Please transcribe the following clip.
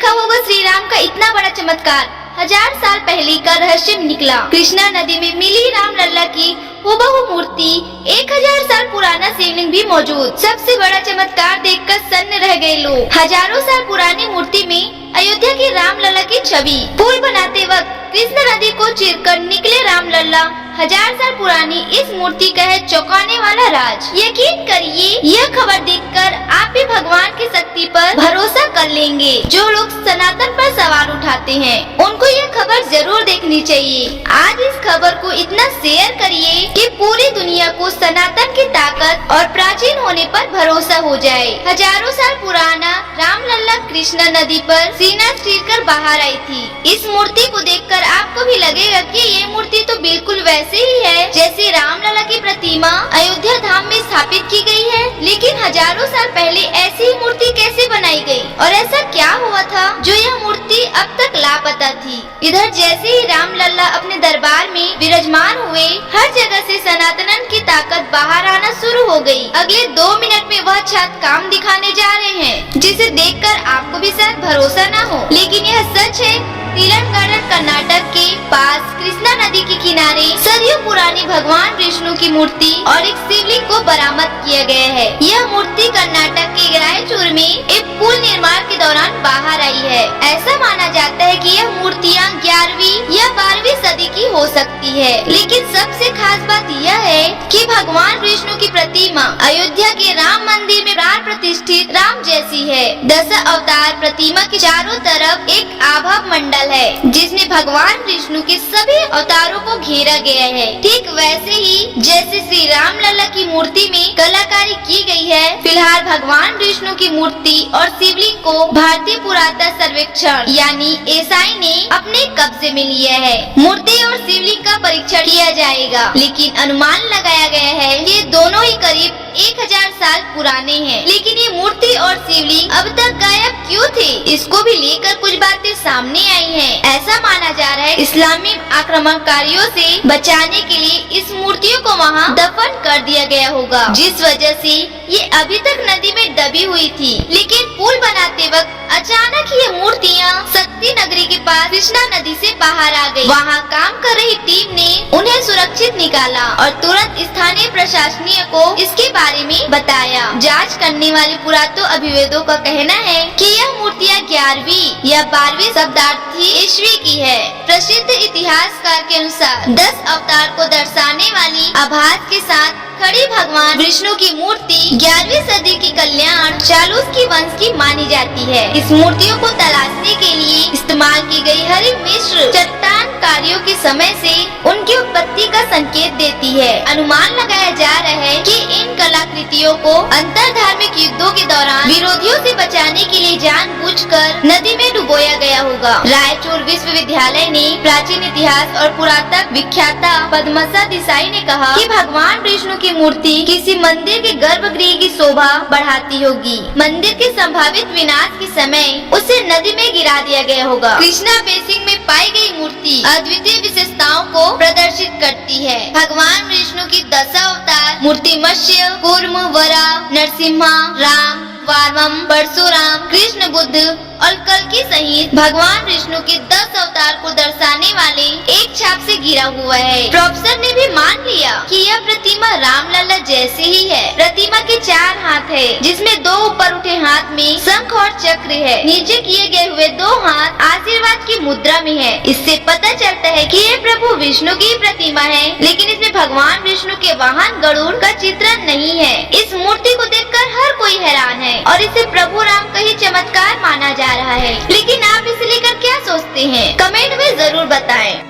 देखा होगा श्री राम का इतना बड़ा चमत्कार 1000 साल पहले का रहस्य निकला। कृष्णा नदी में मिली राम लल्ला की हुबहू मूर्ति, 1000 साल पुराना शिवलिंग भी मौजूद। सबसे बड़ा चमत्कार देखकर सन्न रह गए लोग। हजारों साल पुरानी मूर्ति में अयोध्या की राम लल्ला की छवि। पुल बनाते वक्त कृष्णा नदी को चीरकर निकले राम लल्ला। 1000 साल पुरानी इस मूर्ति का है चौंकाने वाला राज। यकीन करिए, यह खबर देखकर आप भी भगवान की शक्ति पर भरोसा कर लेंगे। जो लोग सनातन पर सवाल उठाते हैं, उनको यह खबर जरूर देखनी चाहिए। आज इस खबर को इतना शेयर करिए कि पूरी दुनिया को सनातन की ताकत और प्राचीन होने पर भरोसा हो जाए। हजारों साल पुराना राम लल्ला कृष्णा नदी पर सीना चीरकर बाहर आई थी। इस मूर्ति को देखकर आपको भी लगेगा कि ये मूर्ति तो बिल्कुल वैसे ही है जैसे राम लल्ला की प्रतिमा अयोध्या धाम में स्थापित की गई है। लेकिन हजारों साल पहले ऐसी ही मूर्ति कैसे बनाई गई और ऐसा क्या हुआ था जो यह मूर्ति अब तक लापता थी। इधर जैसे ही राम लल्ला अपने दरबार में विराजमान हुए, हर जगह से सनातन की ताकत बाहर आना शुरू हो गई। अगले 2 मिनट में वह छात्र काम दिखाने जा रहे हैं, जिसे देखकर आपको भी शायद भरोसा न हो, लेकिन यह सच है। तेलंगाना कर्नाटक के पास कृष्णा नदी के किनारे सदियों पुरानी भगवान विष्णु की मूर्ति और एक शिवलिंग को बरामद किया गया है। यह मूर्ति कर्नाटक के रायचूर में एक पुल निर्माण के दौरान बाहर आई है। ऐसा माना जाता है कि यह मूर्तियाँ 11वीं या 12वीं सदी की हो सकती है। लेकिन सबसे खास बात यह है कि भगवान विष्णु की प्रतिमा अयोध्या के राम मंदिर में प्राण प्रतिष्ठित राम जैसी है। 10 अवतार प्रतिमा के चारों तरफ एक आभा मंडल है, जिसमें भगवान विष्णु के सभी अवतारों को घेरा गया है। ठीक वैसे ही जैसे श्री राम लल्ला की मूर्ति में कलाकारी की गई है। फिलहाल भगवान विष्णु की मूर्ति और शिवलिंग को भारतीय पुरातत्व सर्वेक्षण यानी एसआई ने अपने कब्जे में लिया है। मूर्ति और शिवलिंग का परीक्षण किया जाएगा, लेकिन अनुमान लगाया गया है कि दोनों ही करीब 1000 साल पुराने हैं। लेकिन ये मूर्ति और शिवलिंग अब तक गायब क्यों थे, इसको भी लेकर कुछ बातें सामने आई हैं। ऐसा माना जा रहा है इस्लामी आक्रमणकारियों से बचाने के लिए इस मूर्तियों को वहाँ दफन कर दिया गया होगा, जिस वजह से ये अभी तक नदी में दबी हुई थी। लेकिन पुल बनाते वक्त अचानक ये मूर्तियाँ शक्ति नगरी के पास कृष्णा नदी से बाहर आ गई। वहाँ काम कर रही टीम ने उन्हें सुरक्षित निकाला और तुरंत स्थानीय प्रशासनिक को इसके बारे में बताया। जांच करने वाले पुरातत्व अभिवेदकों का कहना है कि यह मूर्तियाँ 11वीं या 12वीं शताब्दी ईस्वी की है। प्रसिद्ध इतिहासकार के अनुसार 10 अवतार को दर्शाने वाली आभास के साथ खड़ी भगवान विष्णु की मूर्ति 11वीं सदी की कल्याण चालुक्य वंश की मानी जाती है। इस मूर्तियों को तलाशने के लिए इस्तेमाल की गई हरी मिश्र चट्टान कार्यों के समय से उनकी उत्पत्ति का संकेत देती है। अनुमान लगाया जा रहा है कि इन कलाकृतियों को अंतर धार्मिक युद्धों के दौरान विरोधियों से बचाने के लिए जानबूझकर नदी में डुबोया गया होगा। रायचूर विश्वविद्यालय ने प्राचीन इतिहास और पुरातत्व विख्याता पद्मसा देसाई ने कहा कि भगवान विष्णु की मूर्ति किसी मंदिर के गर्भगृह की शोभा बढ़ाती होगी। मंदिर के संभावित विनाश के समय उसे नदी में गिरा दिया गया होगा। कृष्णा बेसिन में पाई गई मूर्ति अद्वितीय विशेषताओं को प्रदर्शित करती है। भगवान विष्णु की 10 अवतार मूर्ति मत्स्य, कूर्म, वराह, नरसिम्हा, राम, वामन, परशुराम, कृष्ण, बुद्ध और कल्कि सहित भगवान विष्णु के 10 अवतार को दर्शाने वाले एक छाप से घिरा हुआ है। प्रोफेसर ने भी मान लिया कि यह प्रतिमा राम लल्ला जैसे ही है। प्रतिमा के 4 हाथ है, जिसमें 2 ऊपर उठे हाथ में शंख और चक्र है। नीचे किए गए हुए 2 हाथ आशीर्वाद की मुद्रा में है। इससे पता चलता है कि ये प्रभु विष्णु की प्रतिमा है, लेकिन इसमें भगवान विष्णु के वाहन गरुड़ का चित्रण नहीं है। इस मूर्ति को देखकर हर कोई हैरान है और इसे प्रभु राम का ही चमत्कार माना जा रहा है। लेकिन आप इसे लेकर क्या सोचते हैं? कमेंट में जरूर बताएं।